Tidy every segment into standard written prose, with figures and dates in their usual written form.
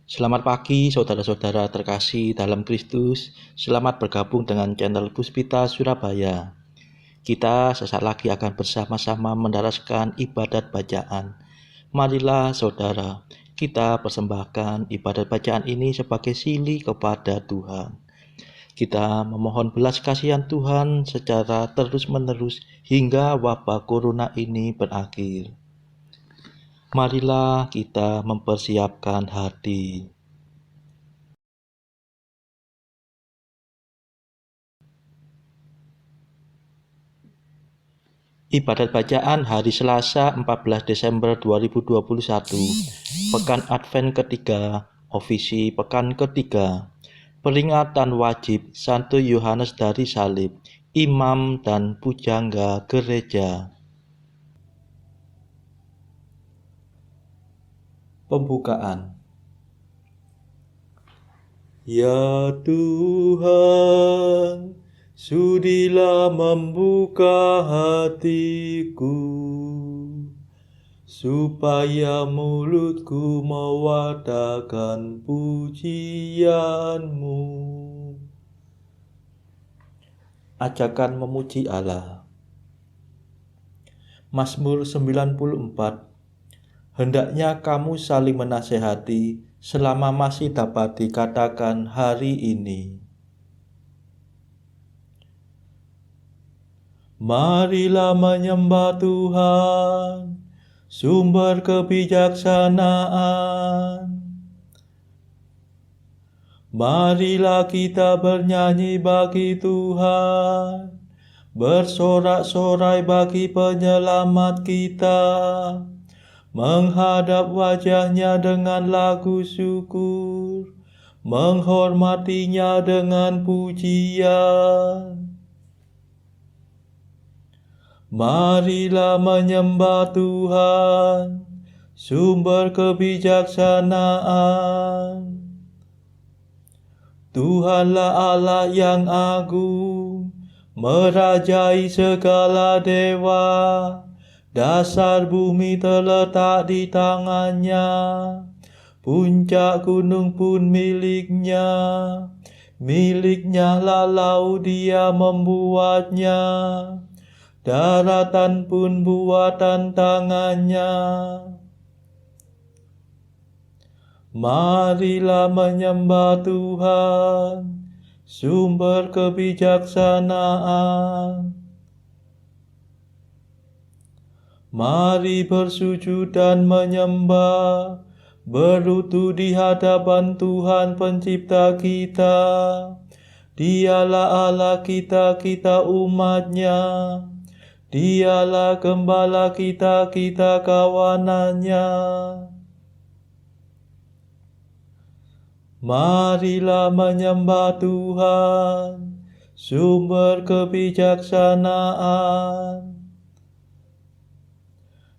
Selamat pagi saudara-saudara terkasih dalam Kristus. Selamat bergabung dengan channel Puspita Surabaya. Kita sesaat lagi akan bersama-sama mendaraskan ibadat bacaan. Marilah saudara, kita persembahkan ibadat bacaan ini sebagai sili kepada Tuhan. Kita memohon belas kasihan Tuhan secara terus-menerus hingga wabah corona ini berakhir. Marilah kita mempersiapkan hati. Ibadat bacaan hari Selasa 14 Desember 2021, Pekan Advent ketiga, Ofisi Pekan ketiga, Peringatan wajib Santo Yohanes dari Salib, Imam dan Pujangga Gereja. Pembukaan. Ya Tuhan, sudilah membuka hatiku, supaya mulutku mewartakan pujian-Mu. Ajakan memuji Allah. Mazmur 94. Hendaknya kamu saling menasehati selama masih dapat dikatakan hari ini. Marilah menyembah Tuhan, sumber kebijaksanaan. Marilah kita bernyanyi bagi Tuhan, bersorak-sorai bagi penyelamat kita, menghadap wajahnya dengan lagu syukur, menghormatinya dengan pujian. Marilah menyembah Tuhan, sumber kebijaksanaan. Tuhanlah Allah yang agung, merajai segala dewa. Dasar bumi terletak di tangannya, puncak gunung pun miliknya. Miliknya lalau dia membuatnya, daratan pun buatan tangannya. Marilah menyembah Tuhan, sumber kebijaksanaan. Mari bersujud dan menyembah, berlutut di hadapan Tuhan pencipta kita. Dialah Allah kita, kita umat-Nya. Dialah gembala kita, kita kawanannya. Marilah menyembah Tuhan, sumber kebijaksanaan.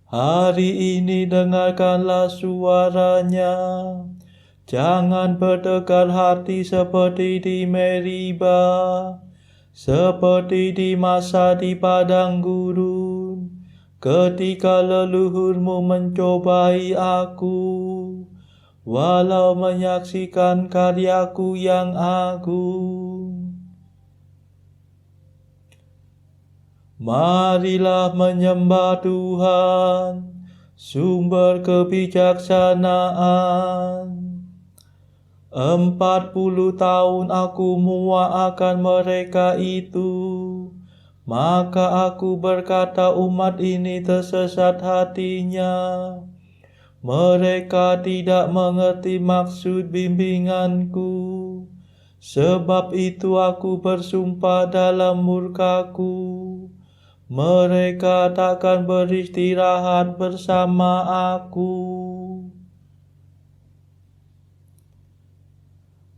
Hari ini dengarkanlah suaranya, jangan berdegar hati seperti di Meriba, seperti di masa di padang gurun, ketika leluhurmu mencobai aku, walau menyaksikan karyaku yang agung. Marilah menyembah Tuhan, sumber kebijaksanaan. 40 tahun aku muak akan mereka itu, maka aku berkata umat ini tersesat hatinya. Mereka tidak mengerti maksud bimbinganku, sebab itu aku bersumpah dalam murkaku. Mereka takkan beristirahat bersama aku.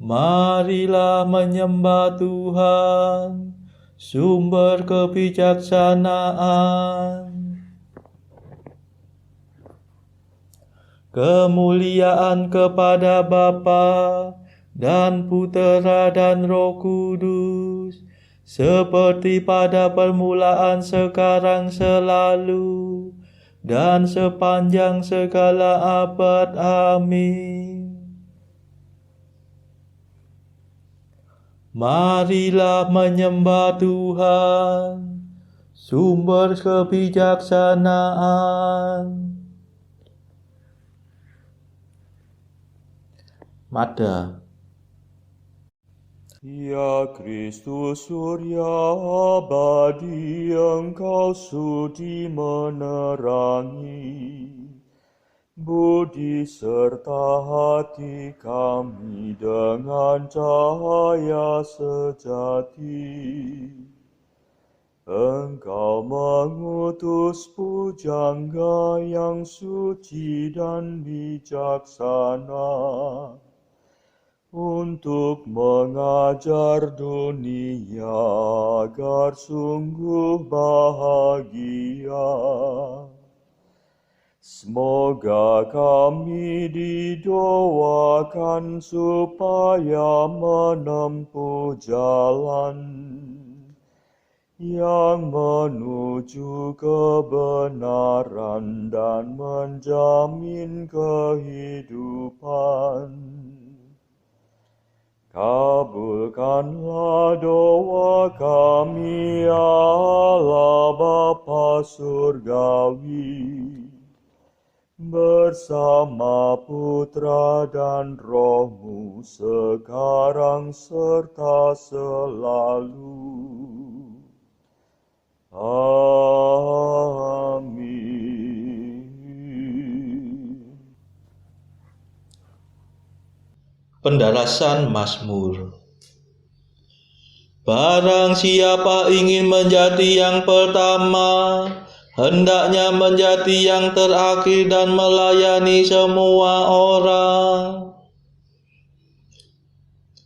Marilah menyembah Tuhan, sumber kebijaksanaan. Kemuliaan kepada Bapa dan Putera dan Roh Kudus, seperti pada permulaan, sekarang, selalu, dan sepanjang segala abad. Amin. Marilah menyembah Tuhan, sumber kebijaksanaan. Mada. Ya Kristus surya abadi, Engkau sudi menerangi budi serta hati kami dengan cahaya sejati. Engkau mengutus pujangga yang suci dan bijaksana untuk mengajar dunia agar sungguh bahagia. Semoga kami didoakan supaya menempuh jalan yang menuju kebenaran dan menjamin kehidupan. Kabulkanlah doa kami, Allah Bapa Surgawi, bersama Putra dan Roh-Mu sekarang serta selalu. Amin. Pendarasan Mazmur. Barang siapa ingin menjadi yang pertama, hendaknya menjadi yang terakhir dan melayani semua orang.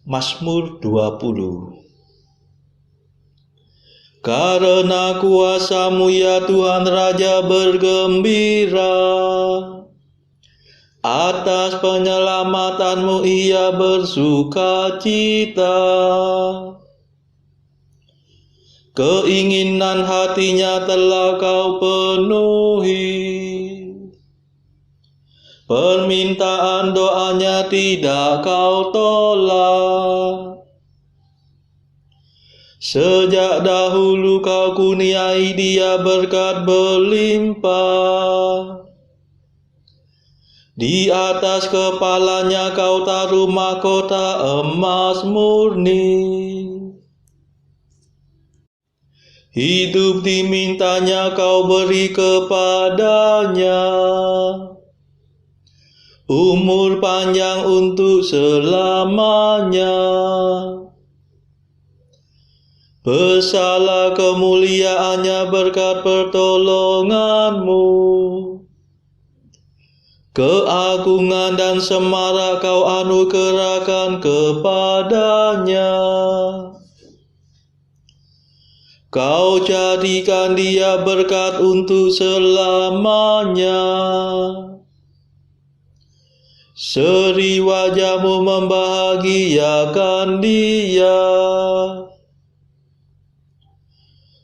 Mazmur 20. Karena kuasa-Mu ya Tuhan Raja bergembira, atas penyelamatan-Mu ia bersuka cita. Keinginan hatinya telah Kau penuhi, permintaan doanya tidak Kau tolak. Sejak dahulu Kau kurniai dia berkat berlimpah. Di atas kepalanya Kau taruh mahkota emas murni. Hidup dimintanya Kau beri kepadanya, umur panjang untuk selamanya. Besarlah kemuliaannya berkat pertolongan-Mu, keagungan dan semarak Kau anugerahkan kepadanya. Kau jadikan dia berkat untuk selamanya. Seri wajah-Mu membahagiakan dia.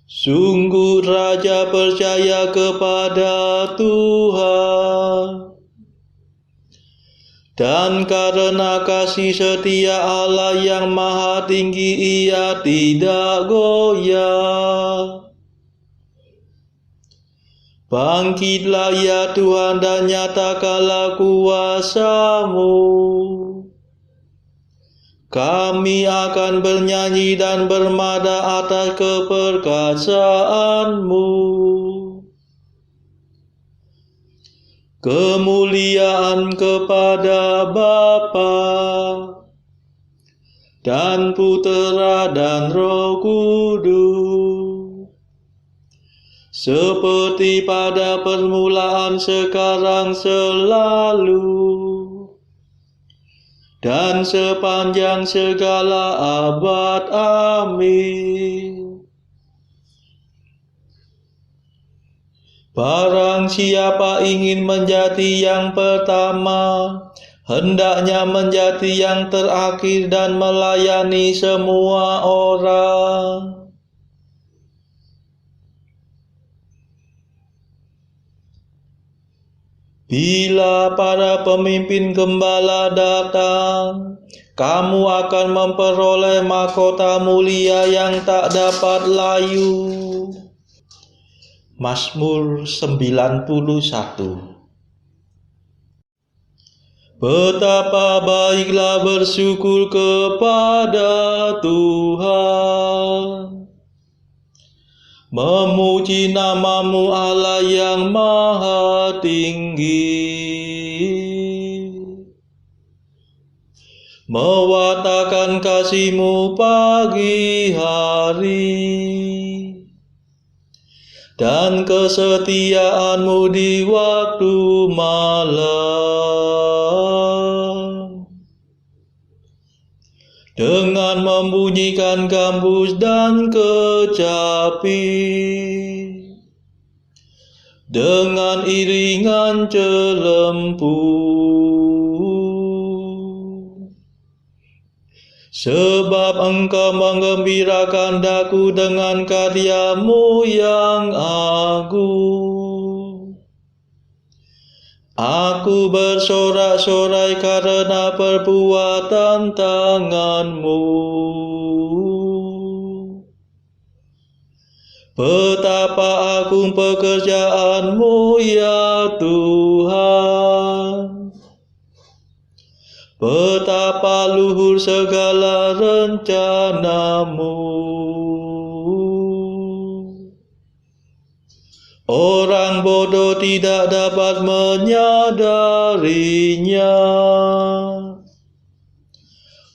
Sungguh raja percaya kepada Tuhan, dan karena kasih setia Allah yang maha tinggi ia tidak goyah. Bangkitlah ya Tuhan dan nyatakanlah kuasa-Mu. Kami akan bernyanyi dan bermada atas keperkasaan-Mu. Kemuliaan kepada Bapa dan Putera dan Roh Kudus, seperti pada permulaan, sekarang, selalu, dan sepanjang segala abad. Amin. Barang siapa ingin menjadi yang pertama, hendaknya menjadi yang terakhir dan melayani semua orang. Bila para pemimpin gembala datang, kamu akan memperoleh mahkota mulia yang tak dapat layu. Mazmur 91. Betapa baiklah bersyukur kepada Tuhan, memuji nama-Mu Allah yang maha tinggi, mewartakan kasih-Mu pagi hari, dan kesetiaan-Mu di waktu malam. Dengan membunyikan gambus dan kecapi, dengan iringan celempu, sebab Engkau menggembirakan daku dengan karya-Mu yang agung. Aku bersorak-sorai karena perbuatan tangan-Mu. Betapa agung pekerjaan-Mu ya Tuhan, betapa luhur segala rencana-Mu. Orang bodoh tidak dapat menyadarinya.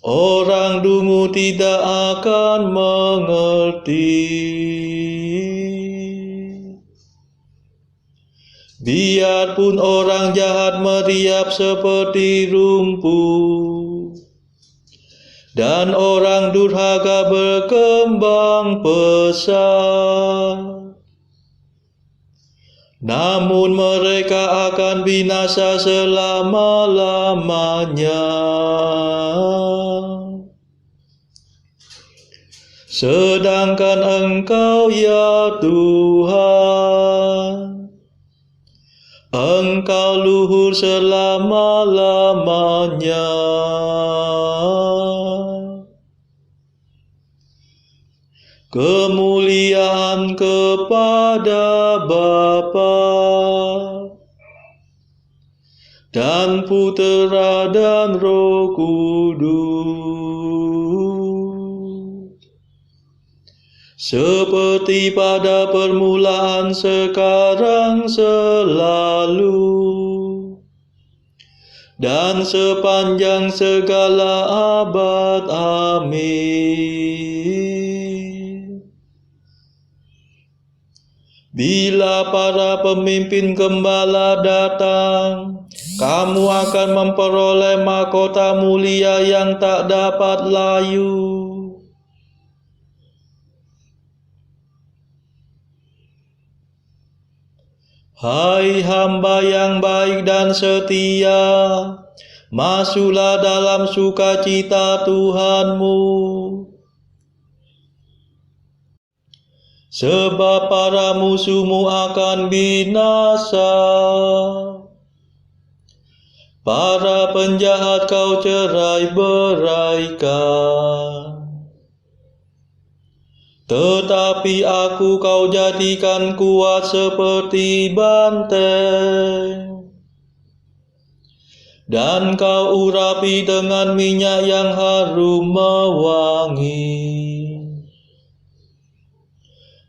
Orang dungu tidak akan mengerti. Biarpun orang jahat meriap seperti rumput, dan orang durhaka berkembang pesat, namun mereka akan binasa selama-lamanya. Sedangkan Engkau ya Tuhan, Engkau luhur selama-lamanya. Kemuliaan kepada Bapa dan Putera dan Roh Kudus, seperti pada permulaan, sekarang, selalu, dan sepanjang segala abad. Amin. Bila para pemimpin gembala datang, kamu akan memperoleh mahkota mulia yang tak dapat layu. Hai hamba yang baik dan setia, masuklah dalam sukacita Tuhanmu. Sebab para musuhmu akan binasa, para penjahat kau cerai-beraikan. Tetapi aku kau jadikan kuat seperti banteng, dan kau urapi dengan minyak yang harum mewangi.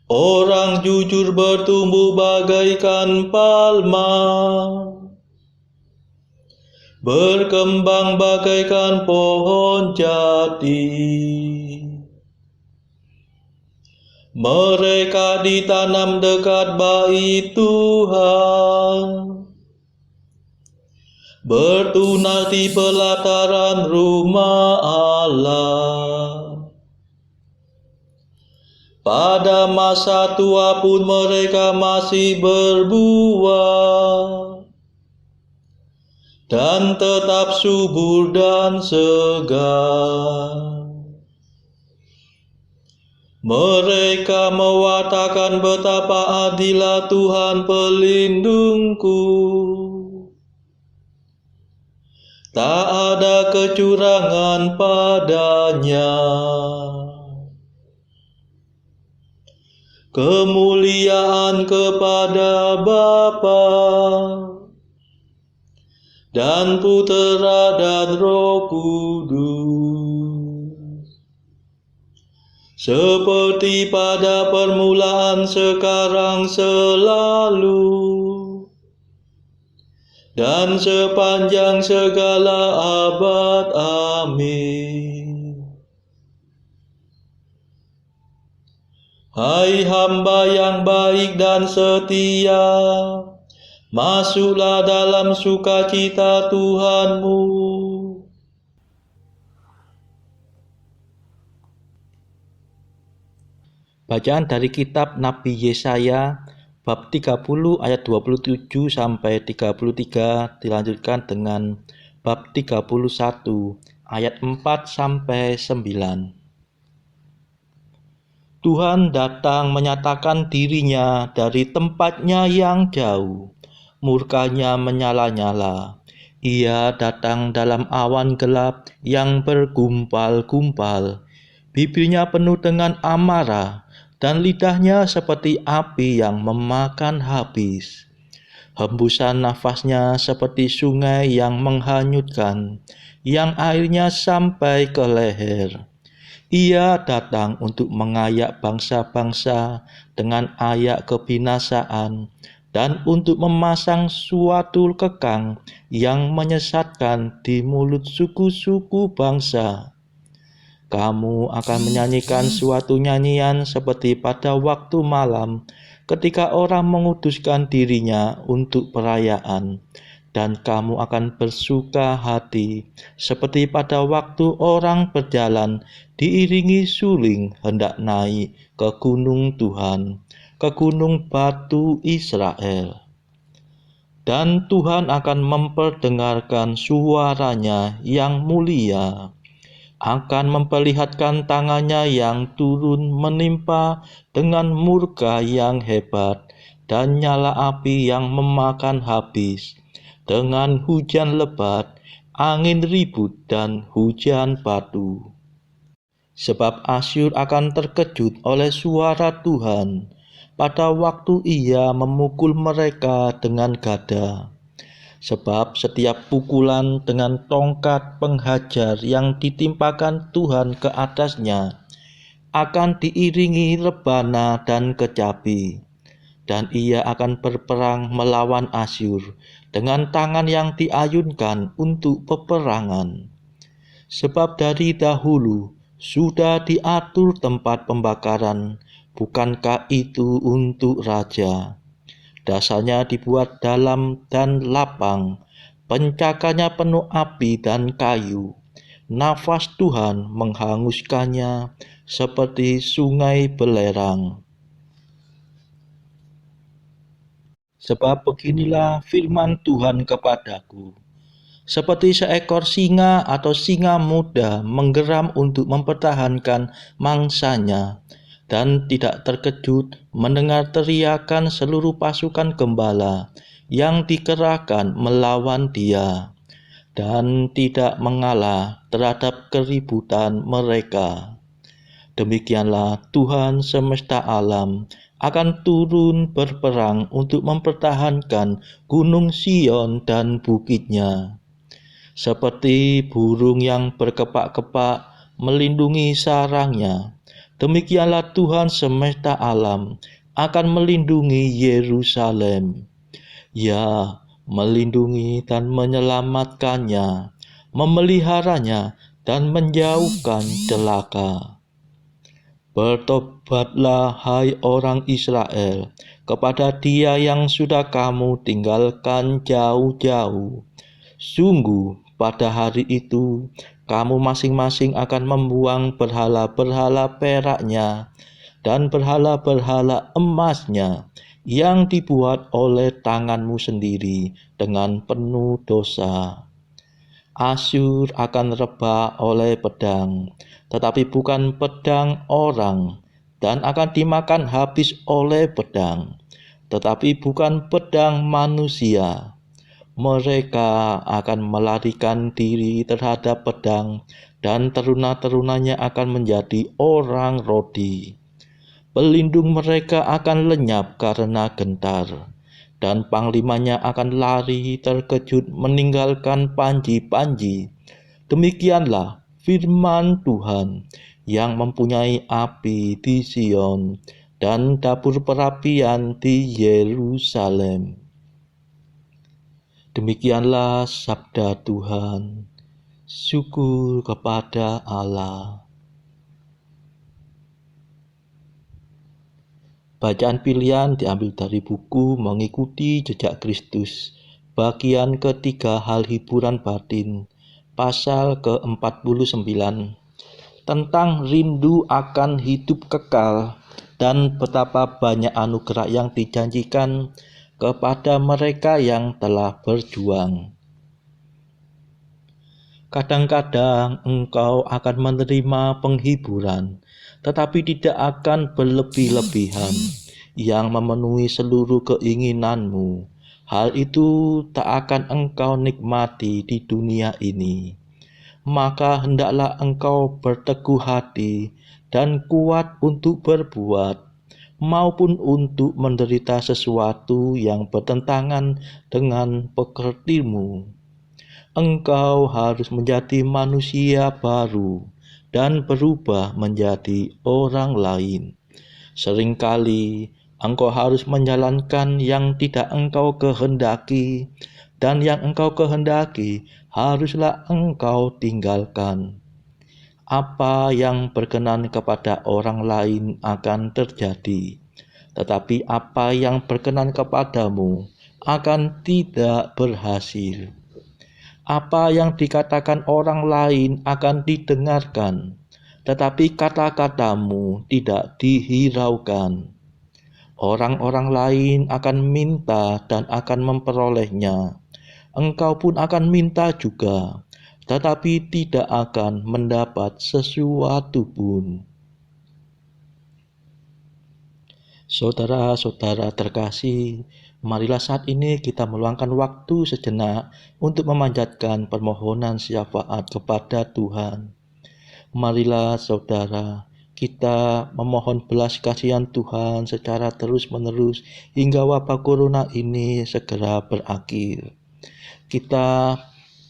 Orang jujur bertumbuh bagaikan palma, berkembang bagaikan pohon jati. Mereka ditanam dekat bait Tuhan, bertunas di pelataran rumah Allah. Pada masa tua pun mereka masih berbuah, dan tetap subur dan segar. Mereka mewartakan betapa adilnya Tuhan pelindungku, tak ada kecurangan padanya. Kemuliaan kepada Bapa dan Putera dan Roh Kudus, seperti pada permulaan, sekarang, selalu, dan sepanjang segala abad. Amin. Hai hamba yang baik dan setia, masuklah dalam sukacita Tuhanmu. Bacaan dari kitab Nabi Yesaya bab 30 ayat 27 sampai 33 dilanjutkan dengan bab 31 ayat 4 sampai 9. Tuhan datang menyatakan dirinya dari tempatnya yang jauh. Murkanya menyala-nyala. Ia datang dalam awan gelap yang bergumpal-gumpal. Bibirnya penuh dengan amarah, dan lidahnya seperti api yang memakan habis. Hembusan nafasnya seperti sungai yang menghanyutkan, yang airnya sampai ke leher. Ia datang untuk mengayak bangsa-bangsa dengan ayak kebinasaan dan untuk memasang suatu kekang yang menyesatkan di mulut suku-suku bangsa. Kamu akan menyanyikan suatu nyanyian seperti pada waktu malam ketika orang menguduskan dirinya untuk perayaan. Dan kamu akan bersuka hati seperti pada waktu orang berjalan diiringi suling hendak naik ke gunung Tuhan, ke gunung batu Israel. Dan Tuhan akan memperdengarkan suaranya yang mulia, akan memperlihatkan tangannya yang turun menimpa dengan murka yang hebat dan nyala api yang memakan habis, dengan hujan lebat, angin ribut, dan hujan batu. Sebab Asyur akan terkejut oleh suara Tuhan pada waktu ia memukul mereka dengan gada. Sebab setiap pukulan dengan tongkat penghajar yang ditimpakan Tuhan ke atasnya akan diiringi rebana dan kecapi. Dan ia akan berperang melawan Asyur dengan tangan yang diayunkan untuk peperangan. Sebab dari dahulu sudah diatur tempat pembakaran, bukankah itu untuk raja? Dasarnya dibuat dalam dan lapang, pencakanya penuh api dan kayu. Nafas Tuhan menghanguskannya seperti sungai belerang. Sebab beginilah firman Tuhan kepadaku. Seperti seekor singa atau singa muda menggeram untuk mempertahankan mangsanya, dan tidak terkejut mendengar teriakan seluruh pasukan gembala yang dikerahkan melawan dia, dan tidak mengalah terhadap keributan mereka. Demikianlah Tuhan semesta alam akan turun berperang untuk mempertahankan gunung Sion dan bukitnya. Seperti burung yang berkepak-kepak melindungi sarangnya, demikianlah Tuhan semesta alam akan melindungi Yerusalem. Ya, melindungi dan menyelamatkannya, memeliharanya dan menjauhkan celaka. Bertobatlah hai orang Israel kepada Dia yang sudah kamu tinggalkan jauh-jauh. Sungguh pada hari itu kamu masing-masing akan membuang berhala-berhala peraknya dan berhala-berhala emasnya yang dibuat oleh tanganmu sendiri dengan penuh dosa. Asyur akan rebah oleh pedang, tetapi bukan pedang orang, dan akan dimakan habis oleh pedang, tetapi bukan pedang manusia. Mereka akan melarikan diri terhadap pedang, dan teruna-terunanya akan menjadi orang rodi. Pelindung mereka akan lenyap karena gentar, dan panglimanya akan lari terkejut meninggalkan panji-panji. Demikianlah firman Tuhan yang mempunyai api di Sion dan dapur perapian di Yerusalem. Demikianlah sabda Tuhan. Syukur kepada Allah. Bacaan pilihan diambil dari buku Mengikuti Jejak Kristus, bagian ketiga, hal hiburan batin, pasal ke-49, tentang rindu akan hidup kekal dan betapa banyak anugerah yang dijanjikan kepada mereka yang telah berjuang. Kadang-kadang engkau akan menerima penghiburan, tetapi tidak akan berlebih-lebihan yang memenuhi seluruh keinginanmu. Hal itu tak akan engkau nikmati di dunia ini. Maka hendaklah engkau berteguh hati dan kuat untuk berbuat, maupun untuk menderita sesuatu yang bertentangan dengan pekertimu. Engkau harus menjadi manusia baru dan berubah menjadi orang lain. Seringkali engkau harus menjalankan yang tidak engkau kehendaki, dan yang engkau kehendaki haruslah engkau tinggalkan. Apa yang berkenan kepada orang lain akan terjadi, tetapi apa yang berkenan kepadamu akan tidak berhasil. Apa yang dikatakan orang lain akan didengarkan, tetapi kata-katamu tidak dihiraukan. Orang-orang lain akan minta dan akan memperolehnya. Engkau pun akan minta juga, tetapi tidak akan mendapat sesuatu pun. Saudara-saudara terkasih, marilah saat ini kita meluangkan waktu sejenak untuk memanjatkan permohonan syafaat kepada Tuhan. Marilah saudara, kita memohon belas kasihan Tuhan secara terus-menerus hingga wabah corona ini segera berakhir. Kita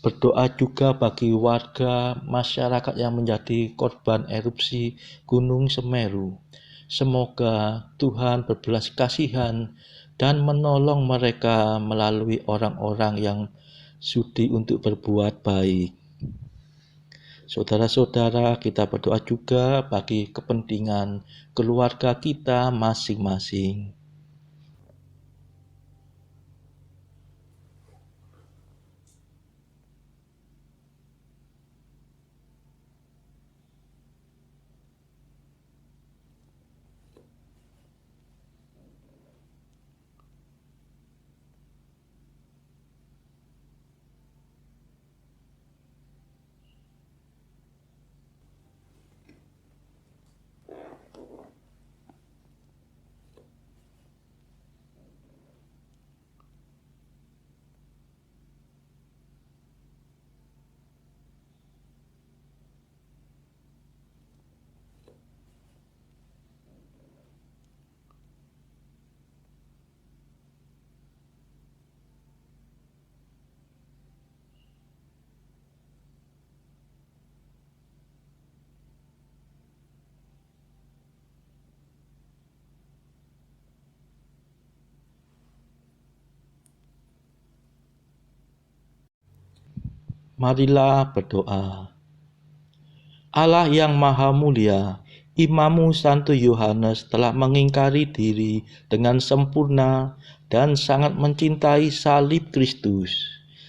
berdoa juga bagi warga masyarakat yang menjadi korban erupsi Gunung Semeru. Semoga Tuhan berbelas kasihan dan menolong mereka melalui orang-orang yang sudi untuk berbuat baik. Saudara-saudara, kita berdoa juga bagi kepentingan keluarga kita masing-masing. Marilah berdoa. Allah yang Maha Mulia, Imammu Santo Yohanes telah mengingkari diri dengan sempurna dan sangat mencintai salib Kristus.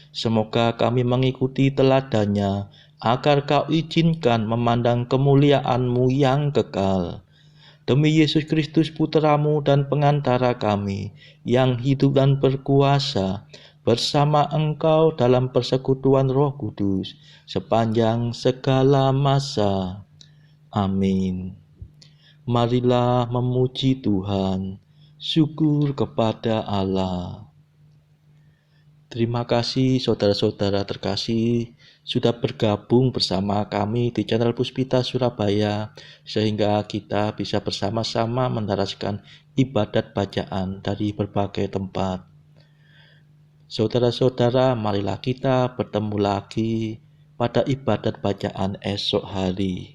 Semoga kami mengikuti teladannya agar Kau izinkan memandang kemuliaan-Mu yang kekal. Demi Yesus Kristus Putra-Mu dan pengantara kami, yang hidup dan berkuasa bersama Engkau dalam persekutuan Roh Kudus sepanjang segala masa. Amin. Marilah memuji Tuhan. Syukur kepada Allah. Terima kasih saudara-saudara terkasih sudah bergabung bersama kami di channel Puspita Surabaya sehingga kita bisa bersama-sama mendaraskan ibadat bacaan dari berbagai tempat. Saudara-saudara, marilah kita bertemu lagi pada ibadat bacaan esok hari.